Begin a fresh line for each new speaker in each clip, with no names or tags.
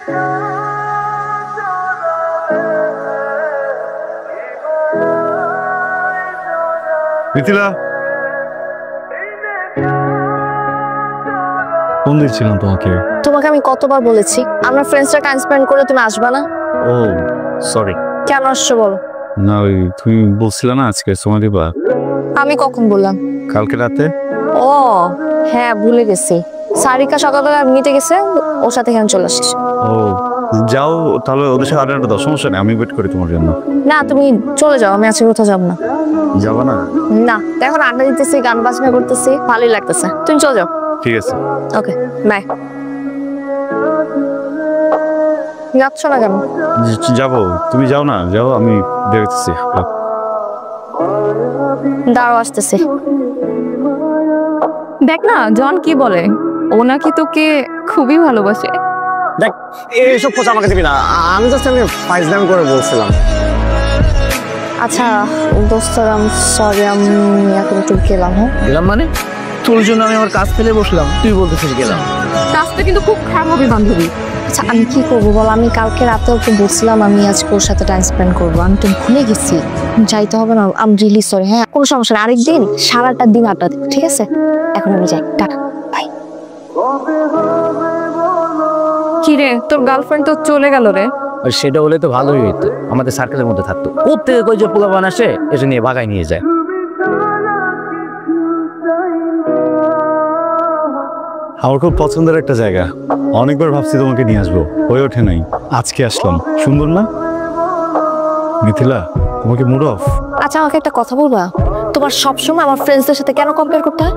Mithila, phone দিচ্ছিলাম তোমাকে।
তোমাকে আমি কতবার বলেছি আমরা ফ্রেন্ডসরা টাইম স্পেন্ড করে তুমি আসবা না?
ও সরি।
কেন আসছো বলো?
না ওই তুমি বলছিলে না আজকে সময় দিবা।
আমি কখন বললাম?
কালকে রাতে।
ও হ্যাঁ ভুলে গেছি। সারিকা সকালবেলা মিটে গেছে, ওর সাথে এখানে চলে আসিস।
ও যাও তাহলে, ওদের সাথে আড্ডা দাও, সমস্যা নেই, আমি ওয়েট করি তোমার জন্য।
না তুমি চলে যাও, আমি আজকে কোথাও যাবো না।
যাবা না?
না এখন আড্ডা দিতেছি, গান বাজনা করতেছি, ভালোই লাগতেছে, তুমি চলে যাও।
ঠিক আছে
ওকে বাই। যাচ্ছ না কেন?
যাবো, তুমি যাও না, যাও, আমি দেখতেছি।
দাঁড়াও আসতেছি।
দেখ না জন কি বলে, ও নাকি তোকে খুবই ভালোবাসে।
দেখ এইসব কথা আমাকে দিবি না, আমি জাস্ট আমি ফাইজলাম করে বলছিলাম।
আচ্ছা দোস্ত সরি, আমি এখন একটু গেলাম। হ্যাঁ
গেলাম মানে? তোর জন্য আমি আমার কাজ ফেলে বসলাম, তুই বলতেছিস গেলাম?
কাজটা কিন্তু খুব খারাপ হবে বান্ধবী।
আচ্ছা আমি কি করবো বল, আমি কালকে রাতে ওকে বলছিলাম আমি আজকে ওর সাথে টাইম স্পেন্ড করবো, আমি তো ভুলে গেছি। যাইতে হবে না, আম রিয়েলি সরি। হ্যাঁ কোনো সমস্যা নেই, আরেকদিন সারাটা দিন আড্ডা দেবো, ঠিক আছে? এখন আমি যাই, টাটা বাই।
কি রে, তোর গার্লফ্রেন্ড তো চলে গেল রে।
আর সেটা হলে তো ভালোই হইতো, আমাদের সার্কেলের মধ্যে থাকতো। প্রত্যেকে কই যে পোলাপান আসে এটা নিয়ে ভাগায় নিয়ে যায়।
আমার খুব পছন্দের একটা জায়গা, অনেকবার ভাবছি তোমাকে নিয়ে আসবো, হয়ে ওঠে নাই, আজকে আসলাম। সুন্দর না মিথিলা? তোমাকে মুড অফ?
আচ্ছা আমাকে একটা কথা বলবা, তোমার সবসময় আমার ফ্রেন্ডসদের সাথে কেন কম্পেয়ার করতে হয়?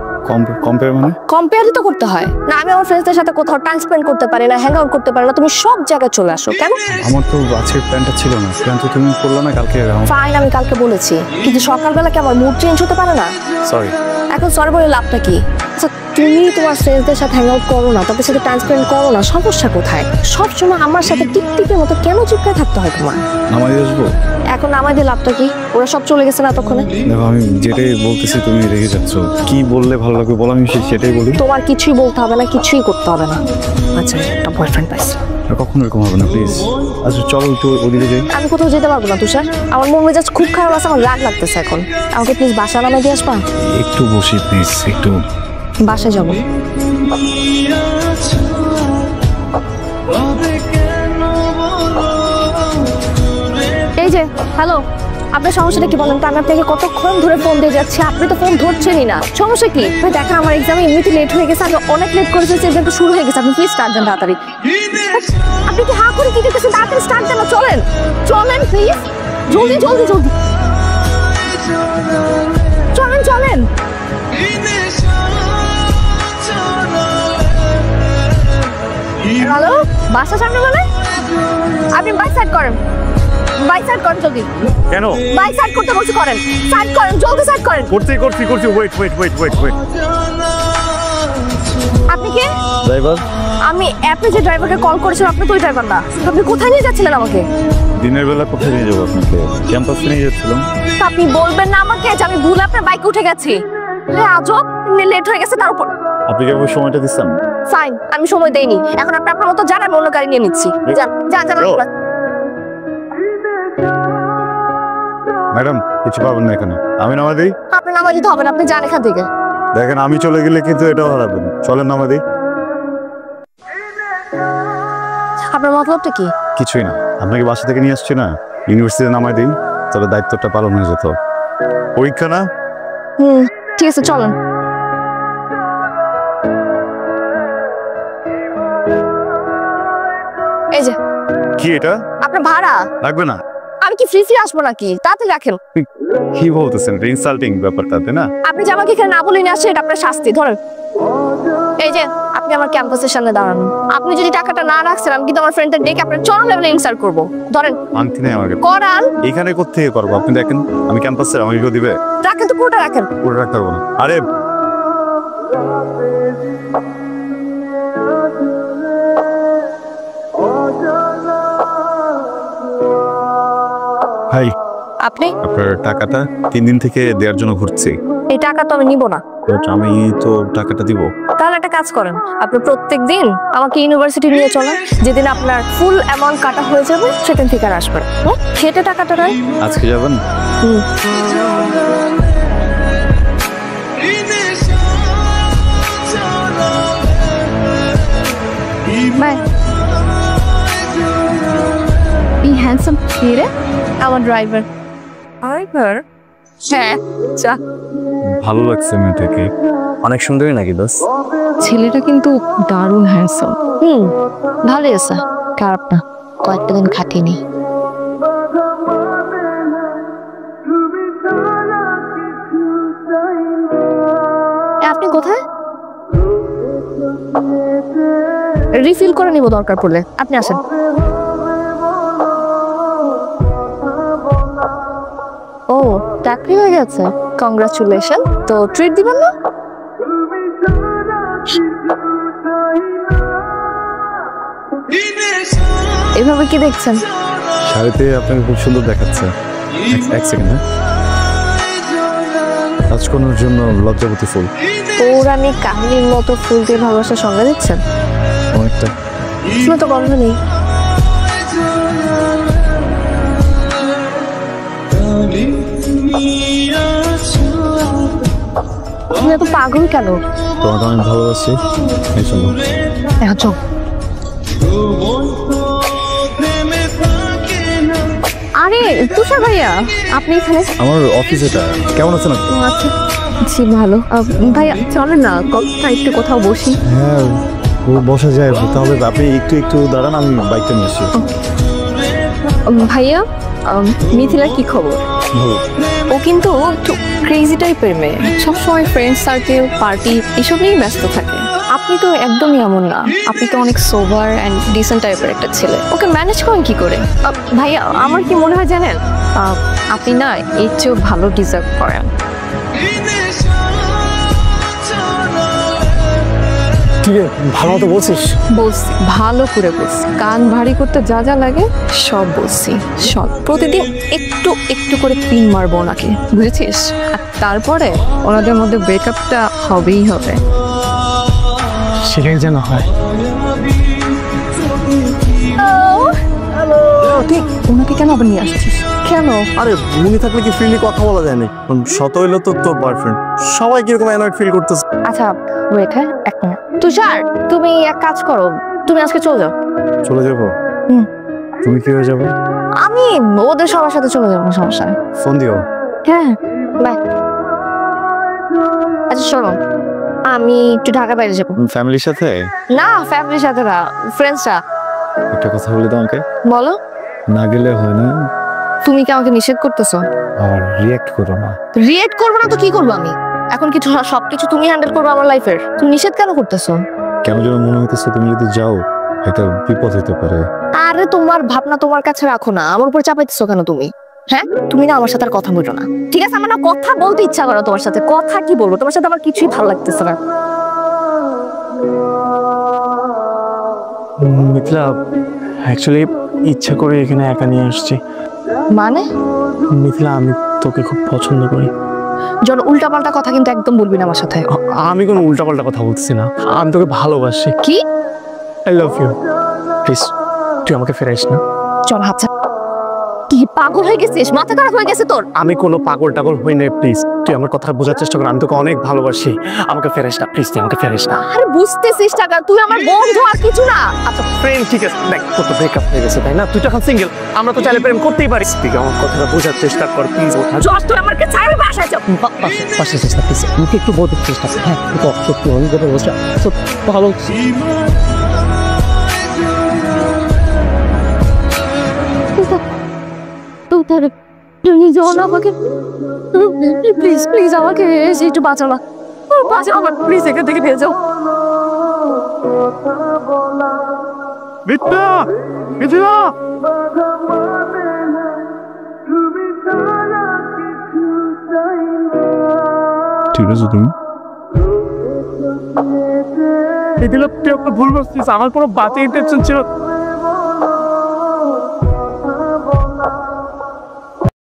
কম্পেয়ার মানে?
কম্পেয়ারই তো করতে হয় না, আমি আমার ফ্রেন্ডসদের সাথে কোথাও টাইম স্পেন্ড করতে পারি না, হ্যাং আউট করতে পারি না, তুমি সব জায়গায় চলে আসো কেন?
আমার তো আজকের প্ল্যানটা ছিল না, প্ল্যান তো তুমি করলে না কালকে।
ফাইন আমি কালকে বলেছি, কিন্তু সকালবেলা কি আমার মুড চেঞ্জ হতে পারে না?
সরি।
এখন সরি বলে লাভটা কি? আচ্ছা তুমি তোমার ফ্রেন্ডসদের সাথে হ্যাং আউট করো না, তাদের সাথে টাইম স্পেন্ড করো না, সমস্যা কোথায়? সবসময় আমার সাথে টিকটিকের মতো কেন চিপকে থাকতে হয় তোমার?
নামাই আসবো
এখন আমাদের লাভটা কি? ওরা সব চলে গেছে না তখন?
দেখো আমি যেটাই বলতেছি তুমি রেগে যাচ্ছ, কি বললে ভালো লাগবে বলো, আমি সেটাই বলি।
তোমার কিছুই বলতে হবে না, কিছুই করতে হবে না। আচ্ছা একটা বয়ফ্রেন্ড পাইছি,
কখনো এরকম হবে না প্লিজ। আচ্ছা চলো একটু ওদিকে যাই।
আমি কোথাও যেতে পারবো না তুষার, আমার মন মেজাজ খুব খারাপ আছে, আমার রাগ লাগতেছে এখন। আমাকে প্লিজ বাসা নামে দিয়ে আসবা?
একটু বসি প্লিজ, একটু।
বাসায় যাবো। এই যে হ্যালো, আপনার সমস্যাটা কি বলেন তো? আমি আপনাকে কতক্ষণ ধরে ফোন দিয়ে যাচ্ছি, আপনি তো ফোন ধরছেনই না, সমস্যা কি? দেখেন আমার এক্সামে এমনিতে লেট হয়ে গেছে, আমি অনেক লেট করে ফেলছি, এক্সাম তো শুরু হয়ে গেছে, আপনি প্লিজ স্টার্ট দেন তাড়াতাড়ি। আপনি কি হা করে কি দেখতেছেন? তাড়াতাড়ি স্টার্ট দেন, চলেন চলেন প্লিজ, জলদি জলদি জলদি চলেন চলেন। হ্যালো বাসা সামনে মানে? আপনি বাইক সাইড করেন, বাইক সাইড করেন জলদি।
কেন?
বাইক সাইড করতে বলছি, করেন সাইড করেন, জলদি সাইড করেন।
করছি ওয়েট।
আপনি কে?
ড্রাইভার।
আমি আপনি যে ড্রাইভারকে কল করেছিলেন আপনি তো ওই ড্রাইভার না, আপনি কোথায় নিয়ে যাচ্ছিলেন আমাকে?
দিনের বেলা কোথায় নিয়ে যাবো আপনাকে? ক্যাম্পাসে নিয়ে যাচ্ছিলাম।
আপনি বলবেন না আমাকে যে আমি ভুল আপনার বাইকে উঠে গেছি? আজব, লেট হয়ে গেছে তার উপর।
আপনি কি আমাকে সময়টা দিচ্ছেন?
ফাইন আমি সময় দেইনি, এখন আপনি আপনার মতো যান, আমি অন্য গাড়ি নিয়ে নিচ্ছি। যান যান যান।
ম্যাডাম কিছু পাবেন না এখানে, আমি নামা দিই।
আপনি নামা দিতে হবে না, আপনি যান এখান থেকে।
দেখেন আমি চলে গেলে কিন্তু এটাও হারাবেন, চলেন নামা দিই।
আপনার মতলবটা কি?
কিছুই না, আপনাকে বাসা থেকে নিয়ে আসছি না, ইউনিভার্সিটিতে নামাই দিই, তবে দায়িত্বটা পালন হয়ে যেত। পরীক্ষা না?
ঠিক আছে চলেন। এই যে
কি এটা?
আপনার ভাড়া
লাগবে না।
আমি কি ফ্রি আসবো নাকি? তাড়াতাড়ি রাখেন।
কি বলতেছেন? ইনসাল্টিং ব্যাপারটা তাই না?
আপনি যে আমাকে এখানে না বলে নিয়ে আসছেন এটা আপনার শাস্তি, ধরেন। এই যে আপনি আমার ক্যাম্পাসের সামনে দাঁড়ানো, আপনি যদি টাকাটা না রাখছেন আমি কিন্তু আমার ফ্রেন্ডদের ডেকে আপনার চরম লেভেলে ইনসাল্ট করবো, ধরেন।
আংটি নেই আমাকে।
করান।
এখানে কোত্থেকে করবো? আপনি দেখেন আমি ক্যাম্পাসের, আমাকে কেউ দিবে?
রাখেন তো, পুরোটা রাখেন।
পুরো রাখতে পারবো না। আরে ভাই
আপনি
আপনার টাকাটা 3 দিন থেকে দেওয়ার জন্য ঘুরছি।
এই টাকা তো আমি নিব না।
বাট আমি তো টাকাটা দিব।
তাহলে একটা কাজ করেন, আপনি প্রত্যেকদিন আমাকে ইউনিভার্সিটি নিয়ে চলেন, যেদিন আপনার ফুল অ্যামাউন্ট কাটা হয়ে যাবে সেদিন থেকে আর আসবেন। খেটে টাকাটা নেন।
আজকে যাবেন?
বাই। এই হ্যান্ডসাম কে রে? আমার ড্রাইভার।
ড্রাইভার? হ্যাঁ, যা।
ভালো লাগছে মেয়েটাকে।
অনেক সুন্দরী নাকি দোষ?
ছেলেটা কিন্তু দারুণ হ্যান্ডসাম।
ভালোই আছে, খারাপ না। কয়েকটা দিন খাটিয়ে নি। আপনি কোথায়? রিফিল করে নিব দরকার পড়লে, আপনি আসেন। ও, চাকরি হয়ে গেছে, কংগ্রাচুলেশন। তো ট্রিট দিবেন না? এভাবে কি দেখছেন?
শাড়িতে আপনাকে খুব সুন্দর দেখাচ্ছে। এক সেকেন্ড, হ্যাঁ। রাজকন্যার জন্য লজ্জাবতী ফুল।
পৌরাণিক কাহিনীর মতো ফুল দিয়ে ভালোবাসার সঙ্গে দিচ্ছেন।
অনেকটা।
ফুলে তো গন্ধ নেই। তুমি এত পাগল কেন?
তোমাকে আমি ভালোবাসি, এই জন্য।
চল। আরে তুষার ভাইয়া, আপনি এখানে?
আমার অফিস এটা। কেমন আছেন আপনি?
আচ্ছা, জি ভালো। ভাইয়া চলেন না একটু কোথাও বসি।
হ্যাঁ, ও বসা যায়। তাহলে আপনি একটু দাঁড়ান, আমি বাইকটা নিয়ে আসি।
ভাইয়া, মিথিলার কি খবর?
ভালো।
ও কিন্তু একটু ক্রেজি টাইপের মেয়ে, সবসময় ফ্রেন্ড সার্কেল, পার্টি এসব নিয়েই ব্যস্ত থাকে। আপনি তো একদমই এমন না, আপনি তো অনেক সোবার অ্যান্ড ডিসেন্ট টাইপের একটা ছেলে। ওকে ম্যানেজ করেন কি করে?
ভাইয়া, আমার কি মনে হয় জানেন,
আপনি না এর চেয়েও ভালো ডিজার্ভ করেন।
ঠিক আছে, ভালো মতো বলছিস?
বলছি, ভালো করে বলছি, কান ভারী করতে যা যা লাগে সব বলছি। সব প্রতিদিন একটু একটু করে পিন মারবো ওনাকে, বুঝেছিস? আর তারপরে ওনাদের মধ্যে ব্রেকআপটা হবেই হবে।
সেটাই যেন হয়।
তুই ওনাকে কেন আবার নিয়ে আসছিস?
কেন?
আরে উনি থাকলে কি ফ্রিলি কথা বলা যায় না? শত হইলো তো তোর বয়ফ্রেন্ড, সবাই কিরকম অ্যানয়েড ফিল করতেছে।
আচ্ছা ওয়েট, হ্যাঁ এক মিনিট। তুষার, তুমি এক কাজ করো, তুমি আজকে চলে যাও।
চলে যাবো?
হুম।
তুমি কি হয়ে যাবে?
আমি ওদের সবার সাথে চলে যাবো, সমস্যা নেই।
ফোন দিও।
হ্যাঁ, বাই। আচ্ছা শোনো, আমি একটু ঢাকা বাইরে যাবো।
ফ্যামিলির সাথে?
না, ফ্যামিলির সাথে না, ফ্রেন্ডসরা।
একটা কথা বলে দাও আমাকে।
বলো।
না গেলে হয় না।
তুমি কি আমাকে নিষেধ করতেছো?
আর রিঅ্যাক্ট করো না।
রিয়েক্ট করবো না তো কি করবো আমি? এখন কিছু সবকিছু তুমি হ্যান্ডেল করবো আমার লাইফের। তুমি নিষেধ কেন করতেছো?
কেন যেন মনে হইতেছে তুমি যদি যাও একটা বিপদ হতে পারে।
আরে তোমার ভাবনা তোমার কাছে রাখো না, আমার উপর চাপাইতেছো কেন তুমি? হ্যাঁ, তুমি না আমার সাথে আর কথা বলো না, ঠিক আছে? আমার না কথা বলতে ইচ্ছা করো তোমার সাথে। কথা কি বলবো তোমার সাথে, আমার কিছুই ভালো লাগতেছে না।
মিথিলা, অ্যাকচুয়ালি ইচ্ছা করে এখানে একা নিয়ে আসছি।
মানে?
মিথিলা, আমি তোকে খুব পছন্দ করি।
জন উল্টাপাল্টা কথা কিন্তু একদম বলবি না আমার সাথে।
আমি কোনো উল্টাপাল্টা কথা বলতেছি না, আমি তোকে ভালোবাসি।
কি?
I love you. প্লিজ তুই আমাকে ফেরাইস না।
চল হাত ছাড়। কি পাগল হয়ে গেছিস? মাথা খারাপ হয়ে গেছে তোর?
আমি কোনো পাগল টাগল হই না, প্লিজ তুই আমার কথা বোঝার চেষ্টা কর। আমি তোকে অনেক ভালোবাসি, আমাকে ফেরাইস না প্লিজ, তুই আমাকে ফেরাইস না।
আরে বুঝতেছিস টাকা, তুই আমার বন্ধু আর কিছু না।
আচ্ছা ফ্রেন্ড, ঠিক আছে, দেখ তোর তো ব্রেকআপ হয়ে গেছে তাই না? তুই তো এখন সিঙ্গেল, আমরা তো চাইলে প্রেম করতেই পারি। তুই আমার কথাটা বোঝার চেষ্টা কর প্লিজ।
জশ, তুই আমাকে ছাড়বি, বাসায় যাও।
পাশে চেষ্টা প্লিজ, আমাকে একটু বোঝার চেষ্টা কর। হ্যাঁ সত্যি আমি কথা বলছি, সত্যি ভালো।
তুমি যাও না আমাকে, প্লিজ প্লিজ আমাকে এসে একটু বাঁচাও না, বাঁচাও আমার, প্লিজ এখান থেকে নিয়ে যাও।
মিথিলা, মিথিলা,
ঠিক আছে তুমি?
মিথিলা তুই একটা ভুল বুঝছিস, আমার কোনো বাজে ইন্টেনশন ছিল।